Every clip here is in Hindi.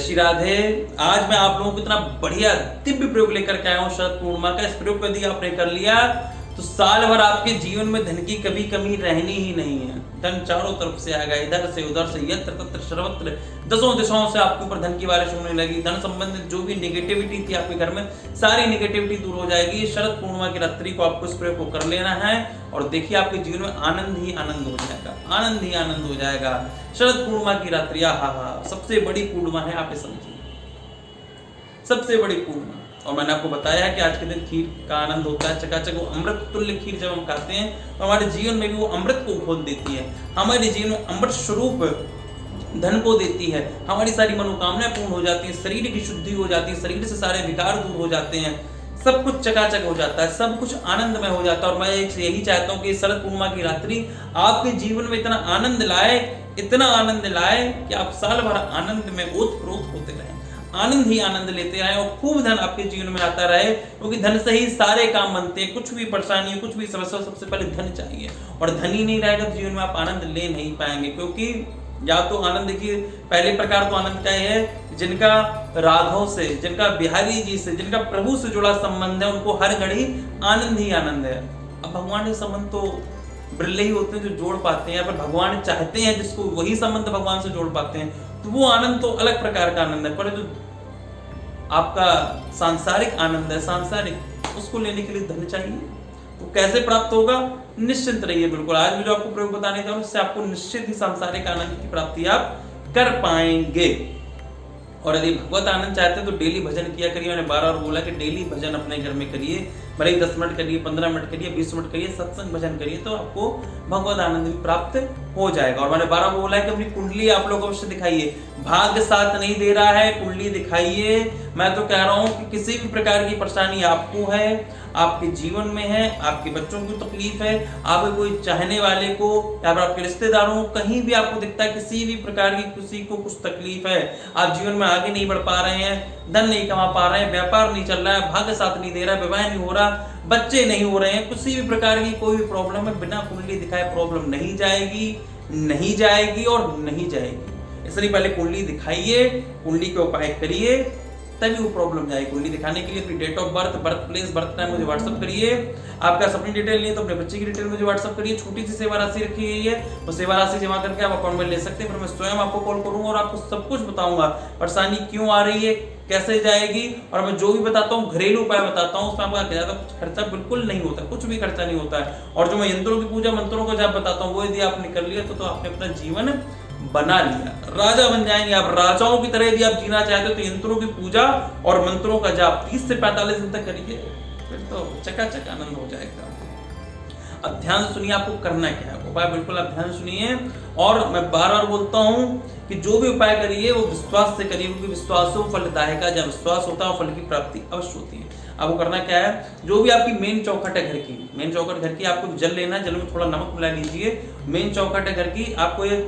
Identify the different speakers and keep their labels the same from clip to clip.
Speaker 1: श्री राधे। आज मैं आप लोगों को इतना बढ़िया दिव्य प्रयोग लेकर के आया हूँ शरद पूर्णिमा का। इस प्रयोग यदि आपने कर लिया तो साल भर आपके जीवन में धन की कभी कमी रहनी ही नहीं है। धन चारों तरफ से आएगा, इधर से उधर से, यत्र तत्र सर्वत्र, दसों दिशाओं से आपके ऊपर धन की बारिश होने लगी। धन संबंधित जो भी नेगेटिविटी थी आपके घर में, सारी नेगेटिविटी दूर हो जाएगी। शरद पूर्णिमा की रात्रि को आपको इस प्रयोग को कर लेना है और देखिए आपके जीवन में आनंद ही आनंद हो जाएगा, आनंद ही आनंद हो जाएगा। शरद पूर्णिमा की रात्रि सबसे बड़ी पूर्णिमा है, आप समझिए सबसे बड़ी पूर्णिमा। और मैंने आपको बताया कि आज के दिन खीर का आनंद होता है चकाचक। वो अमृत तुल्य खीर जब हम खाते हैं तो हमारे जीवन में भी वो अमृत को खोल देती है, हमारे जीवन में अमृत स्वरूप धन को देती है। हमारी सारी मनोकामनाएं पूर्ण हो जाती है, शरीर की शुद्धि हो जाती है, शरीर से सारे विकार दूर हो जाते हैं, सब कुछ चकाचक हो जाता है, सब कुछ आनंदमय हो जाता है। और मैं यही चाहता हूँ कि शरद पूर्णिमा की रात्रि आपके जीवन में इतना आनंद लाए, इतना आनंद लाए कि आप साल भर आनंद में ओतप्रोत होते रहें, आनंद ही आनंद लेते रहें और खूब धन आपके जीवन में आता रहे, क्योंकि धन से ही सारे काम बनते हैं। कुछ भी परेशानी, कुछ भी समस्या, सबसे पहले धन चाहिए और धन ही नहीं रहेगा तो जीवन में आप आनंद ले नहीं पाएंगे। क्योंकि या तो आनंद, देखिए पहले प्रकार तो आनंद का है जिनका राघव से, जिनका बिहारी जी से, जिनका प्रभु से जुड़ा संबंध है, उनको हर घड़ी आनंद ही आनंद है। अब भगवान के संबंध तो बिरले ही होते हैं जो जोड़ पाते हैं, या फिर भगवान चाहते हैं जिसको वही संबंध भगवान से जोड़ पाते हैं, तो वो आनंद तो अलग प्रकार का आनंद है। पर जो आपका सांसारिक आनंद है, सांसारिक, उसको लेने के लिए धन चाहिए। तो कैसे प्राप्त होगा? निश्चिंत रहिए बिल्कुल। आज मैं जो आपको प्रयोग बताने जा रहा हूं उससे आपको निश्चित ही सांसारिक आनंद की प्राप्ति आप कर पाएंगे। और यदि भगवत आनंद चाहते हैं तो डेली भजन किया करिए। मैंने 12 बार बोला कि डेली भजन अपने घर में करिए, भले ही 10 मिनट करिए, 15 मिनट करिए, 20 मिनट करिए, सत्संग भजन करिए, तो आपको भगवत आनंद भी प्राप्त हो जाएगा। और मैंने 12 बार बोला है कि अपनी कुंडली आप लोग अवश्य दिखाइए। भाग्य साथ नहीं दे रहा है, कुंडली दिखाइए। मैं तो कह रहा हूं कि किसी भी प्रकार की परेशानी आपको है, आपके जीवन में है, आपके बच्चों को तकलीफ है, आपके कोई चाहने वाले को या फिर आपके रिश्तेदारों को, कहीं भी आपको दिखता है किसी भी प्रकार की किसी को कुछ तकलीफ है, आप जीवन में आगे नहीं बढ़ पा रहे हैं, धन नहीं कमा पा रहे हैं, व्यापार नहीं चल रहा है, भाग्य साथ नहीं दे रहा है, विवाह नहीं हो रहा, बच्चे नहीं हो रहे हैं, किसी भी प्रकार की कोई भी प्रॉब्लम है, बिना कुंडली दिखाए प्रॉब्लम नहीं जाएगी, नहीं जाएगी और नहीं जाएगी। इसलिए पहले कुंडली दिखाइए, कुंडली के उपाय करिए, तभी वो प्रॉब्लम जाएगी। कुंडली दिखाने के लिए अपनी date of birth, birth place, birth time मुझे व्हाट्सअप करिए। आपका अपनी डिटेल नहीं तो अपने बच्चे की डिटेल मुझे व्हाट्सअप करिए। छोटी सी सेवा राशि रखी गई है, वो सेवा राशि जमा करके आप अपॉइंटमेंट ले सकते हैं। फिर मैं स्वयं आपको कॉल करूंगा और आपको सब कुछ बताऊंगा, परेशानी क्यों आ रही है, कैसे जाएगी। और मैं जो भी बताता हूँ घरेलू उपाय बताता हूँ, उसमें आपका ज्यादा कुछ खर्चा बिल्कुल नहीं होता, कुछ भी खर्चा नहीं होता है। और जो मैं यंत्रों की पूजा, मंत्रों का जाप बताता हूँ, वो यदि आपने कर लिया तो आपने अपना जीवन बना लिया, राजा बन जाएंगे आप। राजाओं की तरह यदि आप जीना चाहते हो तो यंत्रों की पूजा और मंत्रों का जाप 30 से 45 दिन तक करिए, फिर तो चकाचक आनंद हो जाएगा। अब ध्यान सुनिए आपको करना क्या है उपाय, बिल्कुल आप ध्यान सुनिए। और मैं बार बार बोलता हूं कि जो भी उपाय करिए वो विश्वास से करिए, क्योंकि विश्वास हो फलदायक है। जब विश्वास होता है फल की प्राप्ति अवश्य होती है। आपको करना क्या है, जो भी आपकी मेन चौखट है घर की, मेन चौखट घर की, आपको जल लेना है, जल में थोड़ा नमक मिला लीजिए। मेन चौखट है घर की, आपको ये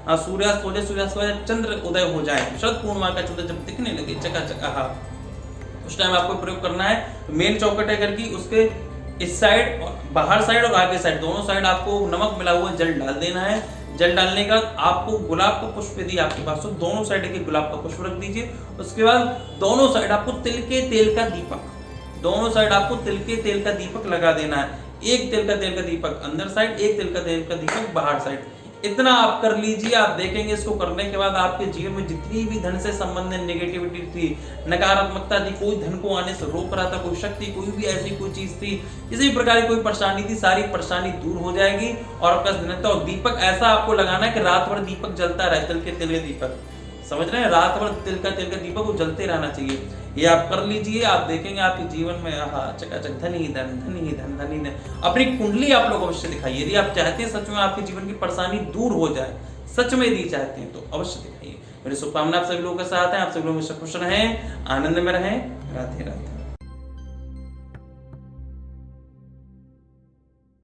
Speaker 1: सूर्यास्त हो जाए, सूर्यास्त हो जाए, चंद्र उदय हो जाए, शरद पूर्णिमा का चंद्र जब दिखने लगे चकाचक, उस टाइम आपको प्रयोग करना है। मेन चौखट है घर की, उसके इस साइड और बाहर साइड और आगे साइड, दोनों साइड आपको नमक मिला हुआ जल डाल देना है। जल डालने का आपको गुलाब का पुष्प यदि आपके पास हो, दोनों साइड के गुलाब का पुष्प रख दीजिए। उसके बाद दोनों साइड आपको तिल के तेल का दीपक, दोनों साइड आपको तिल के तेल का दीपक लगा देना है। एक तिल का तेल का दीपक अंदर साइड, एक तिल का तेल का दीपक बाहर साइड। इतना आप कर लीजिए। आप देखेंगे इसको करने के बाद आपके जीवन में जितनी भी धन से संबंधित नेगेटिविटी थी, नकारात्मकता थी, कोई धन को आने से रोक रहा था, कोई शक्ति, कोई भी ऐसी कोई चीज थी, किसी भी प्रकार की कोई परेशानी थी, सारी परेशानी दूर हो जाएगी। और आपका धनता और दीपक ऐसा आपको लगाना है कि रात भर दीपक जलता रहे, तिल के तेल का दीपक, समझ रहे हैं, रात भर तिल का दीपक वो जलते रहना चाहिए। ये आप कर लीजिए, आप देखेंगे आपके जीवन में चकाचक धन ही धन, धन ही धन, धन ही धन। अपनी कुंडली आप लोग अवश्य दिखाइए। यदि आप चाहते हैं सच में आपके जीवन की परेशानी दूर हो जाए, सच में यदि चाहते हैं तो अवश्य दिखाइए। मेरी शुभकामना आप सभी लोगों के साथ है। आप सभी लोग खुश रहें, आनंद में रहें। राधे राधे।